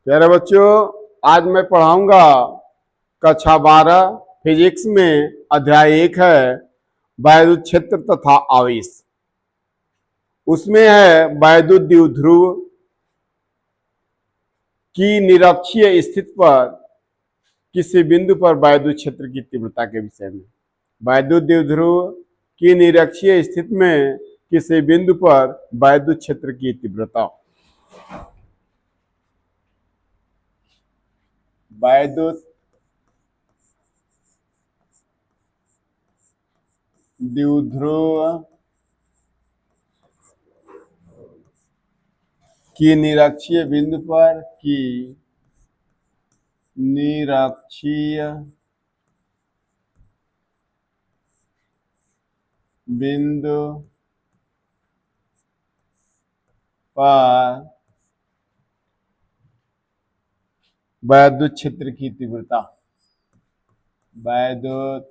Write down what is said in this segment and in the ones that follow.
प्यारे बच्चों, आज मैं पढ़ाऊंगा कक्षा 12 फिजिक्स में अध्याय 1 है वैद्युत क्षेत्र तथा आवेश। उसमें है वैद्युत द्विध्रुव की निरक्षीय स्थिति पर किसी बिंदु पर वैद्युत क्षेत्र की तीव्रता के विषय में। वैद्युत द्विध्रुव की निरक्षीय स्थिति में किसी बिंदु पर वैद्युत क्षेत्र की तीव्रता। वैद्युत द्विध्रुव की निरक्षीय बिंदु पर निरक्षीय बिंदु पर वैद्युत क्षेत्र की तीव्रता। वैद्युत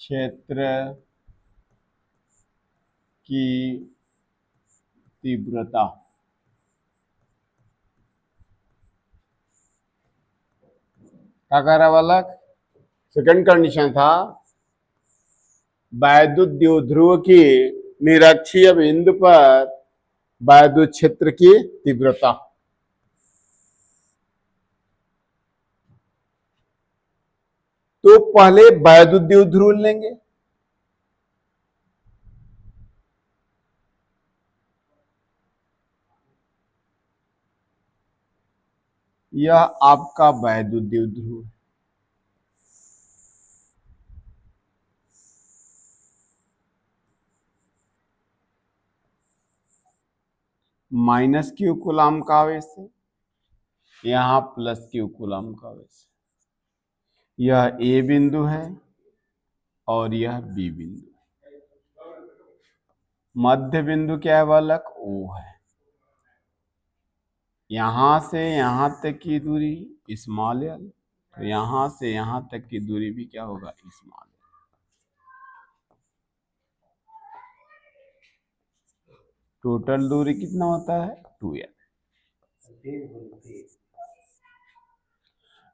क्षेत्र की तीव्रता। क्या कह रहा बालक? सेकंड कंडीशन था वैद्युत द्विध्रुव की निरक्षीय बिंदु पर वैद्युत क्षेत्र की तीव्रता। तो पहले वैद्युत द्विध्रुव लेंगे। यह आपका वैद्युत द्विध्रुव है। माइनस क्यू कूलाम का आवेश है, यहां प्लस क्यू कूलाम का आवेश है। यह ए बिंदु है और यह बी बिंदु है। मध्य बिंदु क्या है बालक? ओ है। यहां से यहां तक की दूरी स्मॉल एल, तो यहां से यहां तक की दूरी भी क्या होगा? Small L. टोटल दूरी कितना होता है? 2l।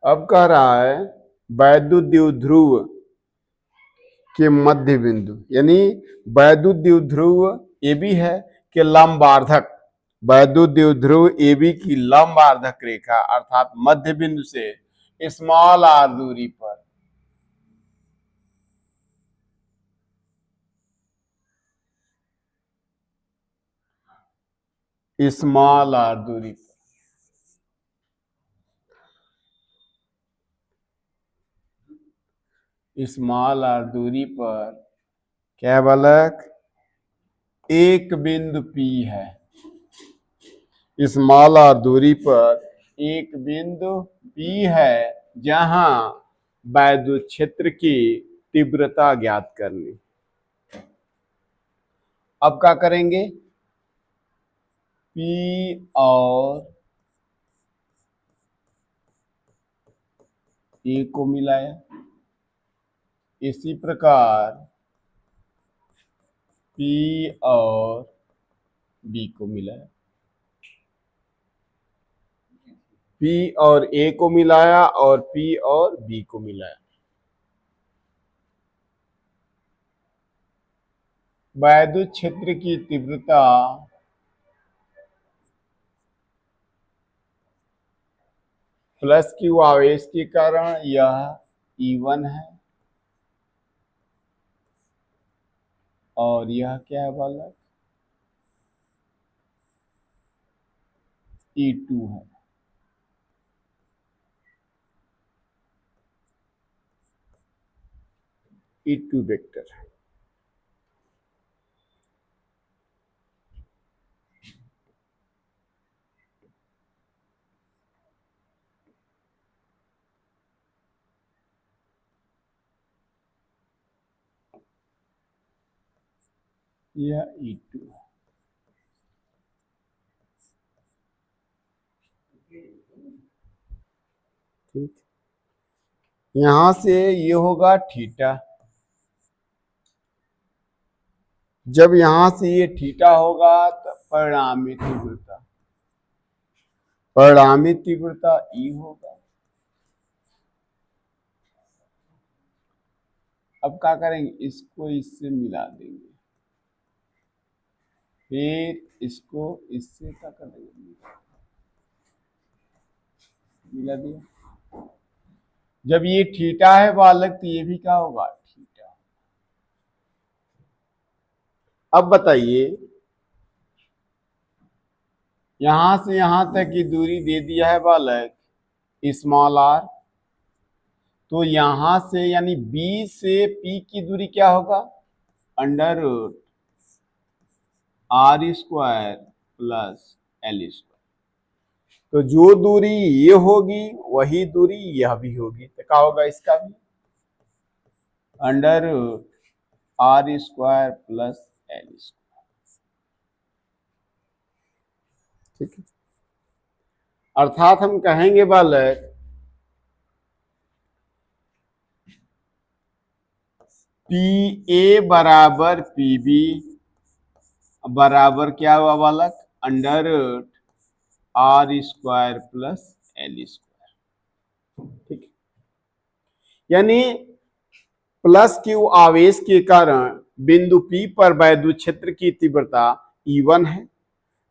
अब कह रहा है वैद्युत द्विध्रुव के मध्य बिंदु, यानी वैद्युत द्विध्रुव ए बी है कि लंबार्धक, वैद्युत द्विध्रुव ए बी की लंबार्धक रेखा अर्थात मध्य बिंदु से स्मॉल आर दूरी पर स्मॉल आर दूरी पर स्मॉल आर दूरी पर क्या बालक? एक बिंदु P है। स्मॉल आर दूरी पर एक बिंदु P है जहां वैद्युत क्षेत्र की तीव्रता ज्ञात करनी। अब क्या करेंगे? P और A को मिलाया, इसी प्रकार P और B को मिलाया, P और A को मिलाया और P और B को मिलाया। वैद्युत क्षेत्र की तीव्रता प्लस क्यू आवेश के कारण यह E1 है और यह क्या है बालक? E2 है। E2 वेक्टर है। यह E2 है। ठीक, यहां से ये होगा थीटा। जब यहां से ये थीटा होगा तो परिणामी तीव्रता परिणामी तीव्रता ई होगा। अब क्या करेंगे, इसको इससे मिला देंगे, फिर इसको इससे क्या कर देंगे, मिला दिया। जब ये थीटा है बालक तो ये भी क्या होगा, थीटा। अब बताइए, यहां से यहां तक की दूरी दे दिया है बालक स्मॉल आर, तो यहां से यानी बी से पी की दूरी क्या होगा, under root R square plus L square. तो जो दूरी ये होगी वही दूरी यह भी होगी, तो क्या होगा इसका भी, under root R square plus L square. ठीक है, अर्थात हम कहेंगे बालक पी ए बराबर पी बी बराबर क्या हुआ बालक, under root R square plus L square. ठीक है, यानी प्लस क्यू आवेश के कारण बिंदु P पर वैद्युत क्षेत्र की तीव्रता E1 है,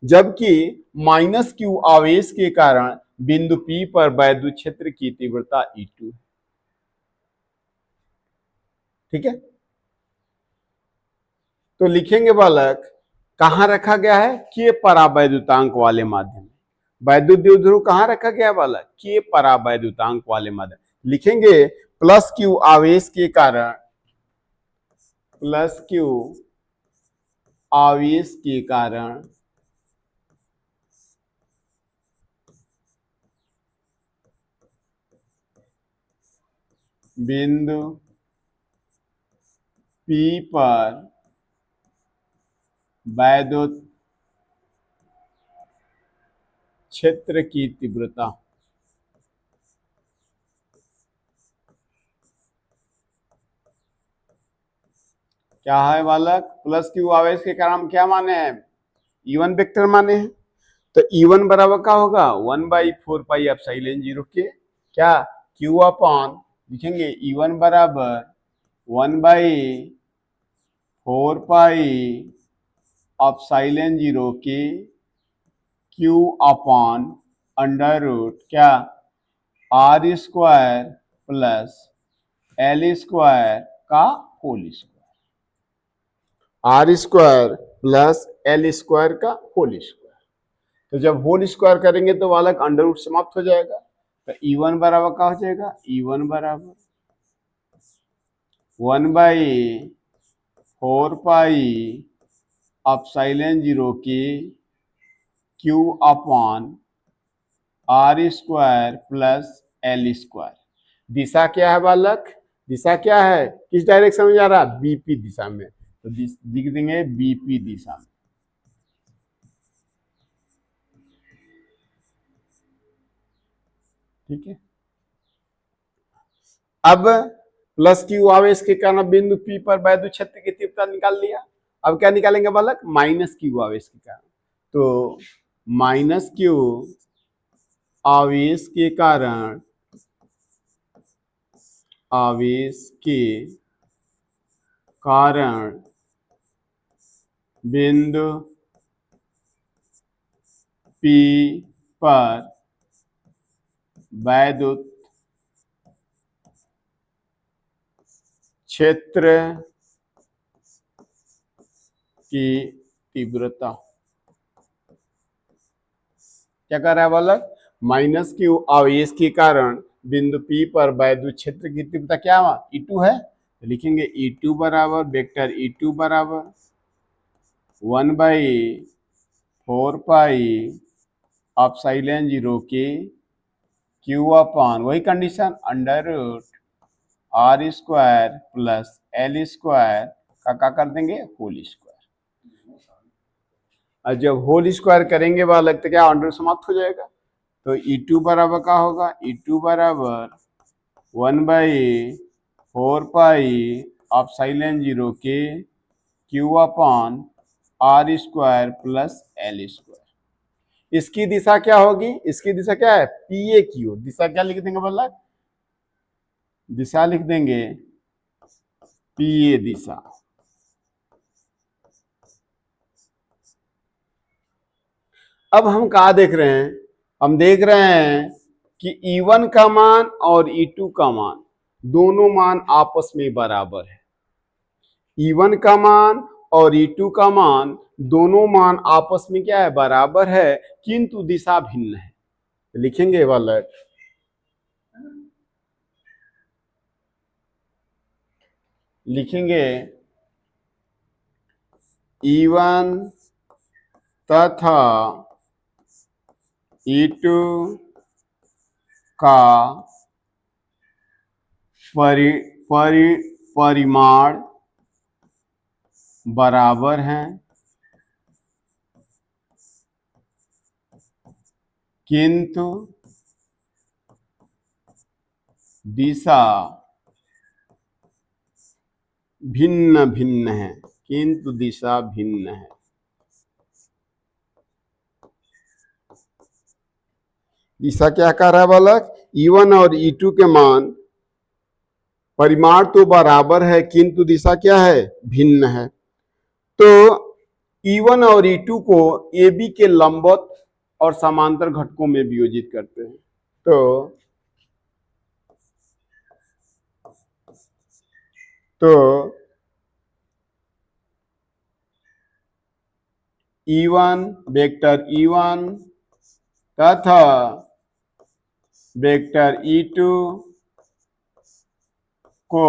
जबकि माइनस क्यू आवेश के कारण बिंदु P पर वैद्युत क्षेत्र की तीव्रता E2 है। ठीक है, तो लिखेंगे बालक, कहां रखा गया है, के परावैद्युतांक वाले माध्यम में। वैद्युत द्विध्रुव कहां रखा गया बालक, के परावैद्युतांक वाले माध्यम। लिखेंगे प्लस क्यू आवेश के कारण, प्लस क्यू आवेश के कारण बिंदु P पर वैद्युत क्षेत्र की तीव्रता क्या है बालक, प्लस क्यू आवेश के कारण हम क्या माने हैं, E1 वेक्टर माने हैं। तो E1 बराबर क्या होगा, 1/4 पाई एप्सिलॉन 0 के क्या Q अपॉन, लिखेंगे E1 बराबर 1/4 पाई एप्सिलॉन 0 के Q अपॉन अंडर रूट क्या R square plus L square का whole square, R square plus L square का होल स्क्वायर। तो जब होल स्क्वायर करेंगे तो बालक अंडर रूट समाप्त हो जाएगा, तो E1 बराबर क्या हो जाएगा, E1 बराबर 1/4 पाई एप्सिलॉन 0 के Q upon R square plus L square. दिशा क्या है बालक, दिशा क्या है, किस डायरेक्शन में जा रहा है, बीपी दिशा में, तो लिख देंगे बीपी दिशा में। ठीक है, अब प्लस क्यू आवेश के कारण बिंदु P पर वैद्युत क्षेत्र की तीव्रता निकाल लिया। अब क्या निकालेंगे बालक, माइनस क्यू आवेश के कारण, तो माइनस क्यू आवेश के कारण, आवेश के कारण बिंदु P पर वैद्युत क्षेत्र की तीव्रता क्या कर रहा है बालक, माइनस क्यू आवेश के कारण बिंदु P पर वैद्युत क्षेत्र की तीव्रता क्या हुआ, E2 है, तो लिखेंगे E2 बराबर वेक्टर E2 बराबर 1/4 पाई एप्सिलॉन 0 के Q अपॉन वही condition under root R square plus L square का क्या कर देंगे, होल स्क्वायर। और जब होल स्क्वायर करेंगे बालक तो क्या अंडर समाप्त हो जाएगा, तो E2 बराबर क्या होगा, E2 बराबर 1/4 पाई एप्सिलॉन 0 के Q upon R square plus L square. इसकी दिशा क्या होगी, इसकी दिशा क्या है, पीए की ओर। दिशा क्या लिख देंगे बोला, दिशा लिख देंगे पीए दिशा। अब हम कहा देख रहे हैं, हम देख रहे हैं कि E1 का मान और E2 का मान, दोनों मान आपस में बराबर है। E1 का मान और E2 का मान, दोनों मान आपस में क्या है, बराबर है, किंतु दिशा भिन्न है। लिखेंगे वाला, लिखेंगे E1 तथा E2 का परिमाण बराबर हैं, किंतु दिशा भिन्न भिन्न है, किंतु दिशा भिन्न है। दिशा क्या कह रहा है बालक, E1 और E2 के मान परिमाण तो बराबर है, किंतु दिशा क्या है, भिन्न है। तो E1 और E2 को AB के लंबवत और समांतर घटकों में वियोजित करते हैं। तो E1 वेक्टर E1 तथा वेक्टर E2 को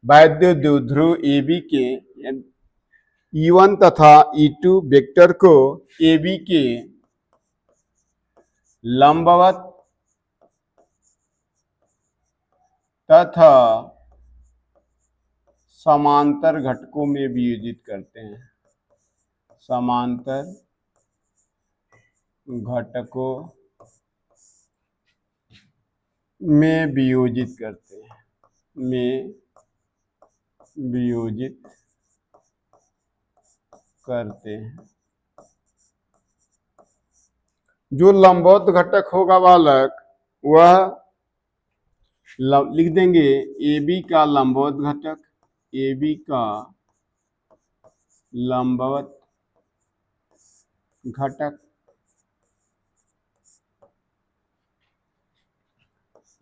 वैद्युत द्विध्रुव AB के, E1 तथा E2 वेक्टर को AB के लंबवत तथा समांतर घटकों में वियोजित करते हैं, समांतर घटकों में वियोजित करते हैं, में वियोजित करते हैं। जो लंबवत घटक होगा बालक, वह लिख देंगे AB का लंबवत घटक, AB का लंबवत घटक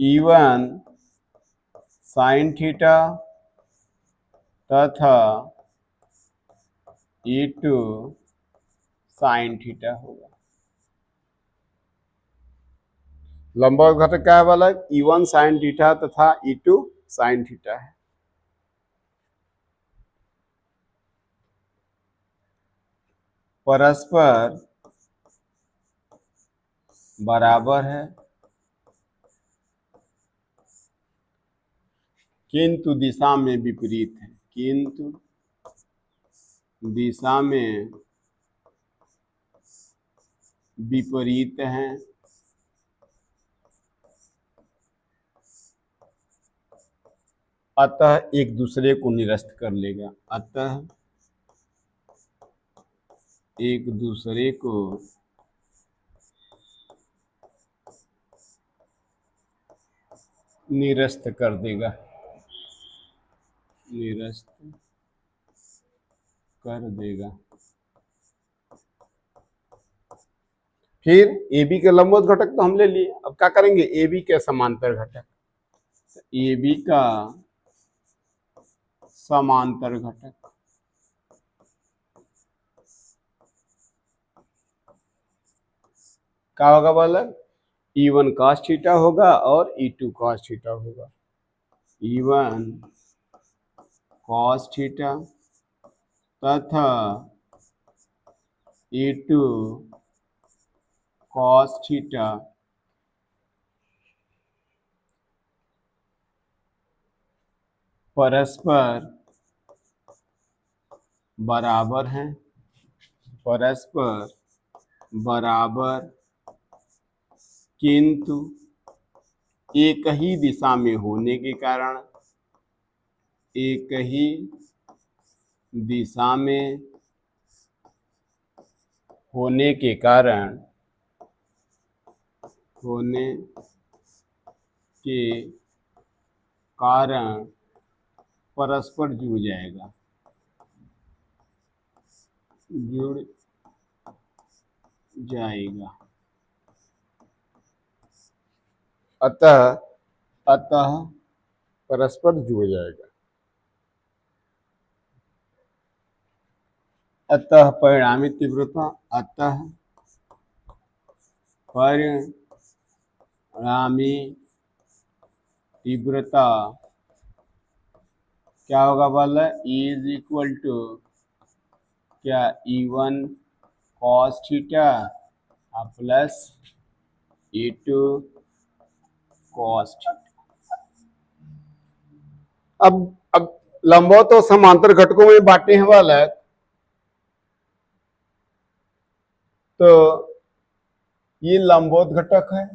E1 साइन थीटा तथा E2 साइन थीटा होगा। लंबवत घटक क्या है बालक, E1 साइन थीटा तथा E2 साइन थीटा है। परस्पर बराबर है, किंतु दिशा में विपरीत है, किंतु दिशा में विपरीत है। अतः एक दूसरे को निरस्त कर लेगा, अतः एक दूसरे को निरस्त कर देगा, निरस्त कर देगा। फिर AB के लंबवत घटक तो हम ले लिए, अब क्या करेंगे, AB के समांतर घटक, AB का समांतर घटक क्या होगा बालक, E1 cos थीटा होगा और E2 cos थीटा होगा। E1 cos थीटा तथा E2 cos थीटा परस्पर बराबर हैं, परस्पर बराबर, किंतु एक ही दिशा में होने के कारण, एक ही दिशा में होने के कारण होने के कारण परस्पर जुड़ जाएगा, जुड़ जाएगा। अतः अतः परस्पर जुड़ जाएगा। अतः परिणामी तीव्रता, अतः परिणामी तीव्रता क्या होगा बोला, इज इक्वल टू क्या E1 cos theta plus E2 cos theta. अब लंबवत और समांतर घटकों में बांटे हैं वाला, तो ये लंबवत घटक है,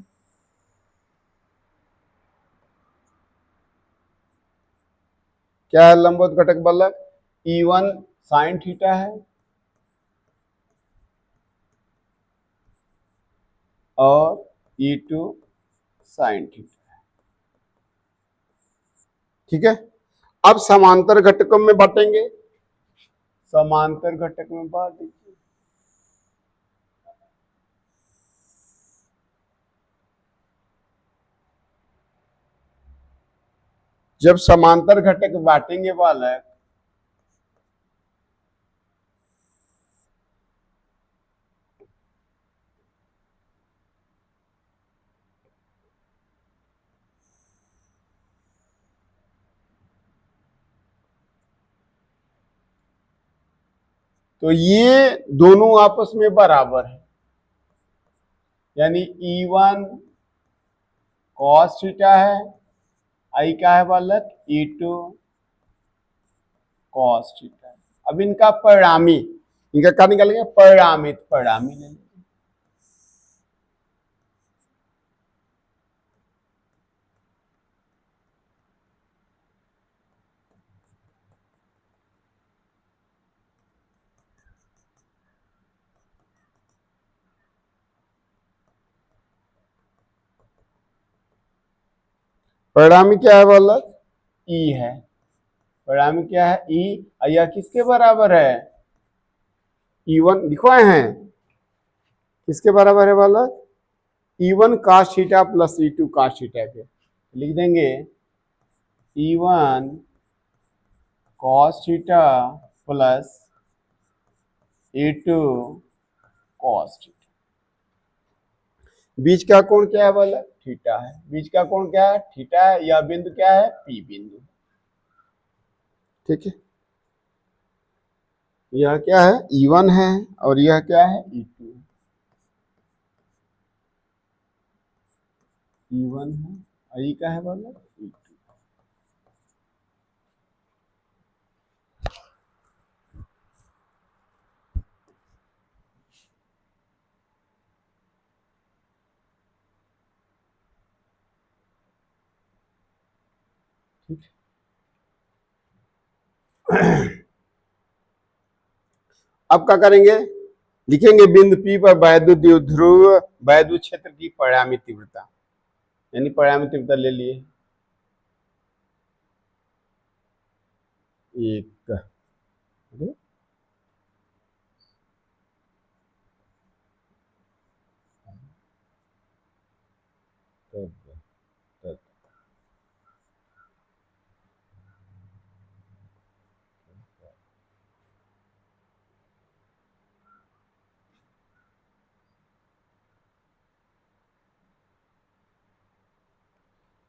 क्या है लंबवत घटक बल्लभ, E1 साइन थीटा है और E2 साइन थीटा है। ठीक है, अब समांतर घटकों में बांटेंगे, समांतर घटक में बांट दीजिए। जब समांतर घटक बांटेंगे बालक, तो ये दोनों आपस में बराबर है, यानी E1 cos थीटा है, आई क्या है बालक, E2 cos थीटा है। अब इनका परिणामी, इनका क्या निकालेंगे, परिणामी, परिणामी ले लेंगे। परिणामी क्या है बालक, E है, परिणामी क्या है E, यह किसके बराबर है, E1 लिखवाए हैं, किसके बराबर है बालक, E1 cos theta plus E2 cos theta के, लिख देंगे E1 cos theta plus E2 cos theta. बीच का कोण क्या है बालक, थीटा है, बीच का कोण क्या है, थीटा है, यह बिंदु क्या है, P बिंदु। ठीक है, यह क्या है, E1 है और यह क्या है, E2 है। E1 है और ये क्या है बालक, E2। ठीक, अब क्या करेंगे, लिखेंगे बिंदु P पर वैद्युत द्विध्रुव वैद्युत क्षेत्र की परिणामी तीव्रता, यानी परिणामी तीव्रता ले लिए एक,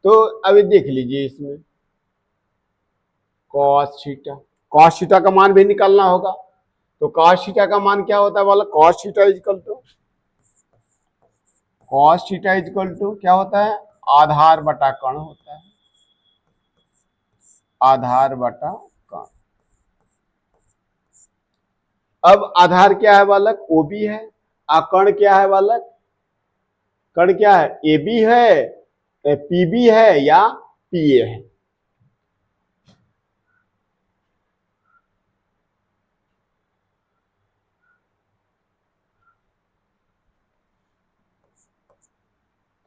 तो अभी देख लीजिए इसमें cos थीटा, cos थीटा का मान भी निकालना होगा, तो cos थीटा का मान क्या होता है बोला, cos थीटा इक्वल टू क्या होता है, आधार बटा कण होता है, आधार बटा कण। अब आधार क्या है बालक, OB है, कण क्या है बालक, कण क्या है, AB है, PB है या PA है।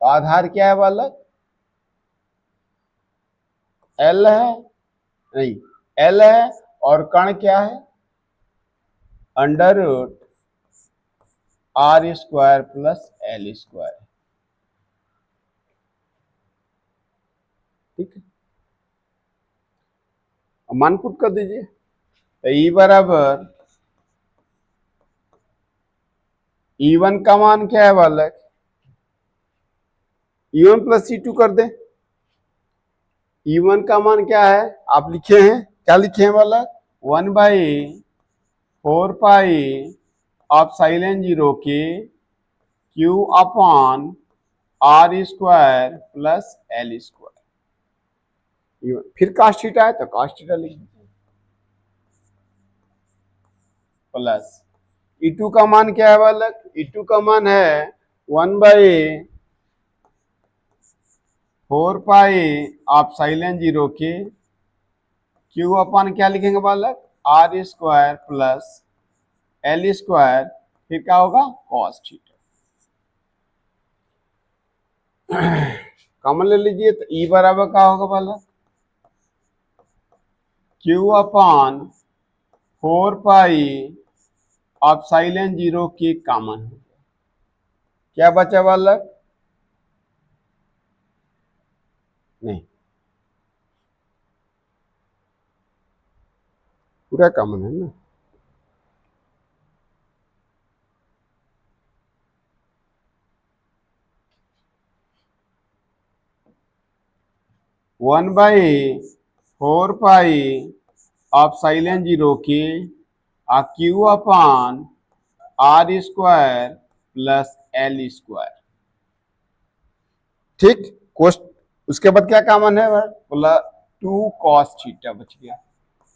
आधार क्या है बालक? एल है, नहीं एल है, और कण क्या है? Under root R square plus L square. ठीक है, मान पुट कर दीजिए। तो ई बराबर E1 का मान क्या है बालक? E1 प्लस E2 कर दे। E1 का मान क्या है आप लिखे हैं? क्या लिखे हैं बालक? 1/4 पाई ऑफ साइलेंट जीरो के Q upon R square plus L square. फिर cos थीटा है तो cos थीटा लिख दीजिए, प्लस E2 का मान क्या है बालक? E2 का मान है 1/4 पाई आप साइलेंट जीरो के क्यू अपन क्या लिखेंगे बालक? R square plus L square, फिर क्या होगा? Cos theta. कॉमन ले लीजिए, तो ई बराबर क्या होगा बालक? क्यू अपन 4 पाई आप साइलेंट जीरो के कॉमन हो गया, क्या बचा बालक? नहीं, पूरा कॉमन है ना। वन बाई 4 पाई आप साइलेंट जीरो के Q upon R square plus L square. ठीक, कोस्ट उसके बाद क्या कॉमन है? बोला 2 cos थीटा बच गया।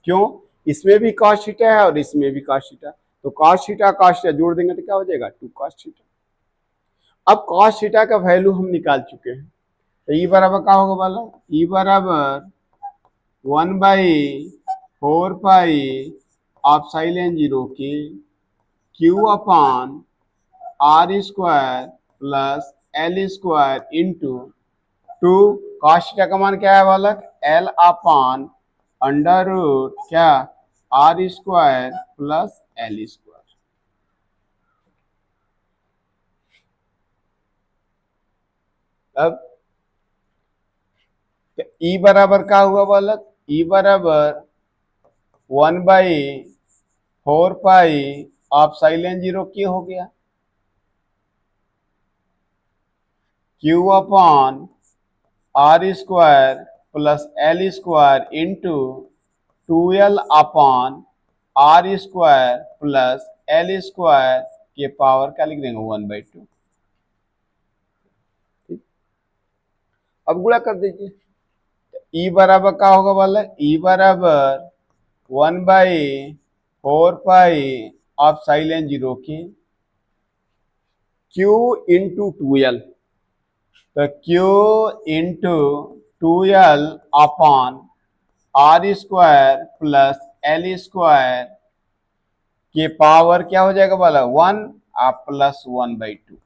क्यों? इसमें भी cos थीटा है और इसमें भी cos थीटा, तो cos थीटा जोड़ देंगे तो क्या हो जाएगा? 2 cos थीटा। अब cos थीटा का वैल्यू हम निकाल चुके हैं, तो ई बराबर क्या होगा बोला? ई बराबर 1/4 पाई आप साइलेंट जीरो के Q upon R square plus L square into 2 cos theta का मान क्या है बालक? एल अपॉन अंडर रूट क्या? R square plus L square. अब ई बराबर क्या हुआ बालक? ई बराबर 1/4 पाई आप साइलेंट जीरो क्यू हो गया, Q upon R square plus L square into 2l upon R square plus L square के पावर क्या लिख देंगे? 1/2। अब गुणा कर दीजिए, ई बराबर क्या होगा वाला? ई बराबर 1/4 पाई ऑफ साइलेंट जीरो की क्यू इंटू 2l, तो Q into 2l upon R square plus L square के पावर क्या हो जाएगा वाला? 1 आप प्लस 1/2।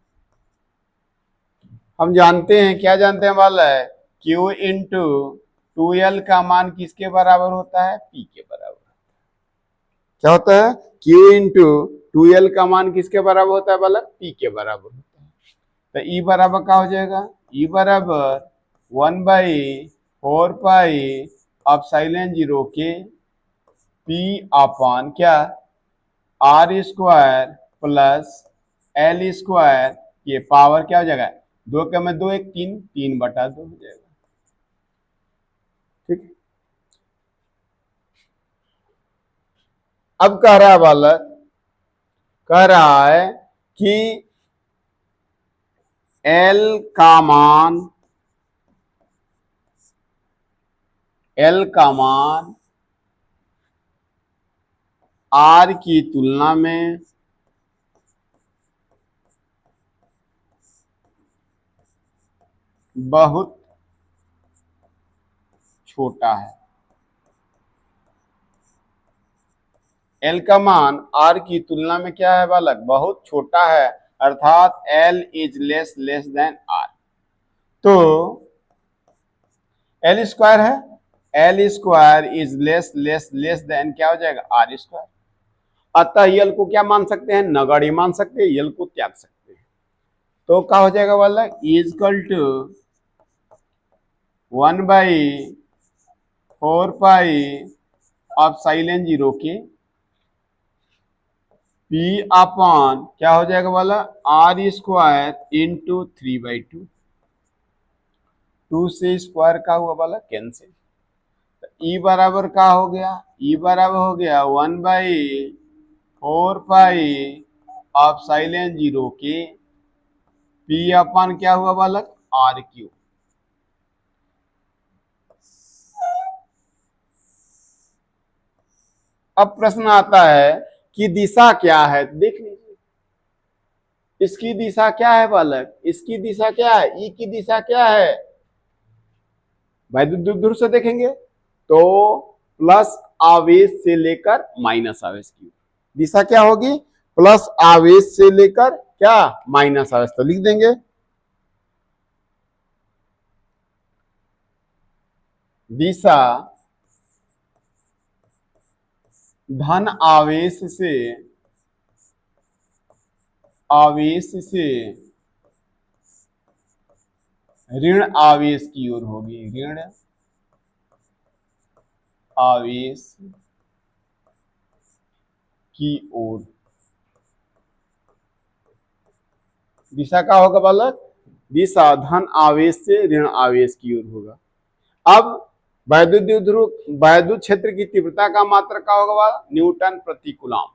हम जानते हैं, क्या जानते हैं वाला है? Q इंटू 2l का मान किसके बराबर होता है? P के बराबर। क्या होता है? Q इंटू 2l का मान किसके बराबर होता है बालक? P के बराबर होता है। तो E बराबर क्या हो जाएगा? E बराबर 1/4 पाई अब साइलेंट जीरो के P अपॉन क्या? R square plus L square ये पावर क्या हो जाएगा? 2 के में 2 1 3 3/2 हो जाएगा। ठीक, अब कह रहा है बालक, कह रहा है कि एल का मान आर की तुलना में बहुत छोटा है। एल का मान आर की तुलना में क्या है बालक? बहुत छोटा है, अर्थात L is less than R. तो एल स्क्वायर है, L square is less than क्या हो जाएगा, आर स्क्वायर। अतः यल को क्या मान सकते हैं, नगण्य मान सकते हैं, यल को त्याग सकते हैं। तो क्या हो जाएगा वाला, equal to 1/4 of silent zero के पी अपॉन क्या हो जाएगा वाला, आर स्क्वायर इंटू 3/2। 2 से स्क्वायर का हुआ वाला कैंसिल, तो ई बराबर का हो गया, ई बराबर हो गया 1/4 ऑफ साइलेंट जीरो के पी अपॉन क्या हुआ बालक, आर क्यू। अब प्रश्न आता है कि दिशा क्या है, देख लीजिए इसकी दिशा क्या है बालक, इसकी दिशा क्या है, ई की दिशा क्या है, वैद्युत ध्रुव से देखेंगे तो प्लस आवेश से लेकर माइनस आवेश की दिशा क्या होगी, प्लस आवेश से लेकर क्या, माइनस आवेश। तो लिख देंगे दिशा धन आवेश से ऋण आवेश की ओर होगी, ऋण आवेश की ओर। दिशा का होगा बालक, दिशा धन आवेश से ऋण आवेश की ओर होगा। अब वैद्युत क्षेत्र की तीव्रता का मात्रक क्या होगा, न्यूटन प्रति कूलाम।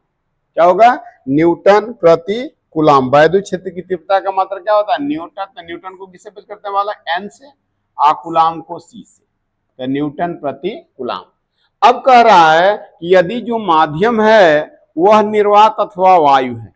क्या होगा, न्यूटन प्रति कूलाम। वैद्युत क्षेत्र की तीव्रता का मात्रक क्या होता है, न्यूटन। तो न्यूटन को किससे पेश करते हैं वाला, एन से, आ कूलाम को सी से, तो न्यूटन प्रति कूलाम। अब कह रहा है कि यदि जो माध्यम है वह निर्वात अथवा वायु है,